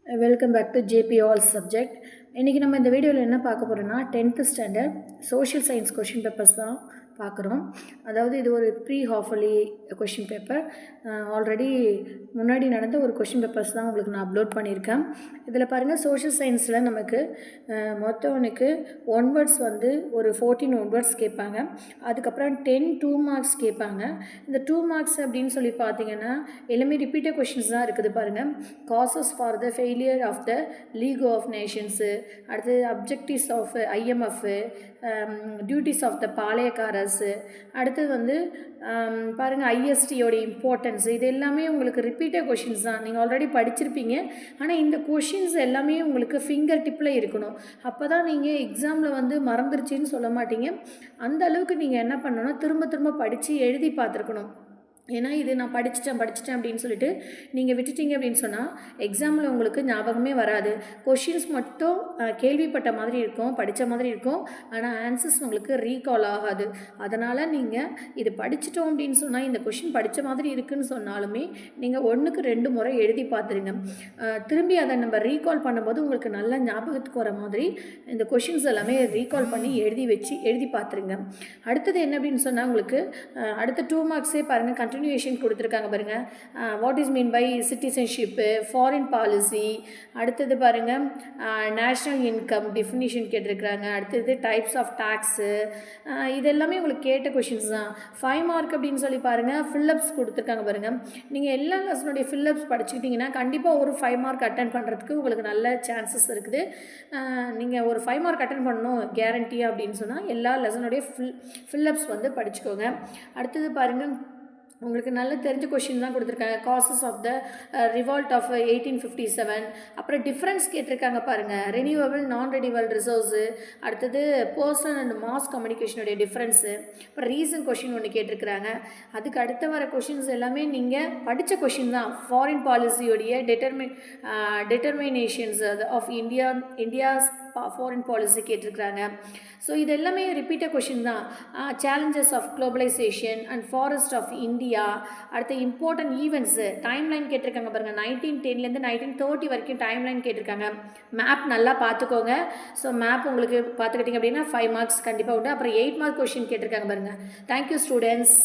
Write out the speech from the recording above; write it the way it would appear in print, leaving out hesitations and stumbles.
Welcome back to JP all subject. இன்றைக்கி நம்ம இந்த வீடியோவில் என்ன பார்க்க போகிறோம்னா 10th standard social science question papers தான் பார்க்குறோம். அதாவது இது ஒரு pre half yearly question paper. Already முன்னாடி நடந்த ஒரு கொஷின் பேப்பர்ஸ் தான் உங்களுக்கு நான் அப்லோட் பண்ணியிருக்கேன். இதில் பாருங்கள், சோஷியல் சயின்ஸில் நமக்கு மொத்தவனுக்கு 1 வேர்ட்ஸ் வந்து ஒரு 14 1 வேர்ட்ஸ் கேட்பாங்க. அதுக்கப்புறம் 10 2 மார்க்ஸ் கேட்பாங்க. இந்த 2 மார்க்ஸ் அப்படின்னு சொல்லி பார்த்தீங்கன்னா எல்லாமே ரிப்பீட்டட் கொஷின்ஸ் தான் இருக்குது. பாருங்கள், causes for the failure of the league of nations, அடுத்து objectives of IMF, duties of the Palayakkarars, அடுத்தது வந்து பாருங்கள் ஐஎஸ்டியோட இம்பார்ட்டன்ஸ். இது எல்லாமே உங்களுக்கு ரிப்பீட்டட் கொஷின்ஸ் தான், நீங்கள் ஆல்ரெடி படிச்சிருப்பீங்க. ஆனால் இந்த கொஷின்ஸ் எல்லாமே உங்களுக்கு ஃபிங்கர் டிப்பில் இருக்கணும். அப்போ தான் நீங்கள் எக்ஸாமில் வந்து மறந்துருச்சின்னு சொல்ல மாட்டீங்க. அந்த அளவுக்கு நீங்கள் என்ன பண்ணணும்னா திரும்ப திரும்ப படித்து எழுதி பார்த்துருக்கணும். ஏன்னா இது நான் படிச்சிட்டேன் அப்படின்னு சொல்லிட்டு நீங்கள் விட்டுட்டீங்க அப்படின்னு சொன்னால் எக்ஸாமில் உங்களுக்கு ஞாபகமே வராது. கொஷின்ஸ் மட்டும் கேள்விப்பட்ட மாதிரி இருக்கும், படித்த மாதிரி இருக்கும், ஆனால் ஆன்சர்ஸ் உங்களுக்கு ரீகால் ஆகாது. அதனால் நீங்கள் இது படிச்சிட்டோம் அப்படின்னு சொன்னால், இந்த கொஷின் படித்த மாதிரி இருக்குதுன்னு சொன்னாலுமே நீங்கள் 1க்கு 2 முறை எழுதி பார்த்துருங்க. திரும்பி அதை நம்ம ரீகால் பண்ணும்போது உங்களுக்கு நல்ல ஞாபகத்துக்கு வர மாதிரி இந்த கொஷின்ஸ் எல்லாமே ரீகால் பண்ணி எழுதி பார்த்துருங்க. அடுத்தது என்ன அப்படின்னு சொன்னால், உங்களுக்கு அடுத்த 2 மார்க்ஸே பாருங்கள், கண்டினியூஷன் கொடுத்துருக்காங்க பாருங்கள். What is mean by citizenship, foreign policy, அடுத்தது பாருங்கள் நேஷ்னல் இன்கம் டெஃபினிஷன் கேட்டிருக்கிறாங்க. அடுத்தது டைப்ஸ் ஆஃப் டேக்ஸு. இது எல்லாமே உங்களுக்கு கேட்ட கொஷின்ஸ் தான். 5 மார்க் அப்படின்னு சொல்லி பாருங்கள், ஃபில்லப்ஸ் கொடுத்துருக்காங்க பாருங்கள். நீங்கள் எல்லா லெசனுடைய ஃபில்லப்ஸ் படிச்சுக்கிட்டிங்கன்னா கண்டிப்பாக ஒரு 5 மார்க் அட்டன் பண்ணுறதுக்கு உங்களுக்கு நல்ல சான்சஸ் இருக்குது. நீங்கள் ஒரு 5 மார்க் அட்டன் பண்ணணும் கேரண்டியாக அப்படின்னு சொன்னால் எல்லா லெசனுடைய ஃபில்லப்ஸ் வந்து படிச்சுக்கோங்க. அடுத்தது பாருங்கள், உங்களுக்கு நல்ல தெரிஞ்ச கொஷின் தான் கொடுத்துருக்காங்க. Causes of the revolt of 1857, அப்புறம் டிஃப்ரென்ஸ் கேட்டிருக்காங்க பாருங்கள், ரெனியூவபிள் நான் ரெனியூவல் ரிசோர்ஸு, அடுத்தது பர்சனல் அண்ட் மாஸ் கம்யூனிகேஷனுடைய டிஃப்ரென்ஸு, அப்புறம் ரீசன் கொஷின் ஒன்று கேட்டிருக்கிறாங்க. அதுக்கு அடுத்த வர கொஷின்ஸ் எல்லாமே நீங்கள் படித்த கொஷின் தான். ஃபாரின் பாலிசியோடைய determinations of India's foreign policy கேட்டிருக்கிறாங்க. ஸோ இது எல்லாமே ரிப்பீட்டட் கொஷின் தான். Challenges of globalisation and forest of India, அடுத்த இம்பார்ட்டன்ட் ஈவெண்ட்ஸு டைம்லைன் கேட்டிருக்காங்க பாருங்கள். 1910 1930 வரைக்கும் டைம்லைன் கேட்டிருக்காங்க. மேப் நல்லா பார்த்துக்கோங்க. ஸோ மேப் உங்களுக்கு பார்த்துக்கிட்டிங்க அப்படின்னா 5 மார்க்ஸ் கண்டிப்பாக உண்டு. அப்புறம் 8 மார்க் கொஷின் கேட்டிருக்காங்க பாருங்கள். Thank you students.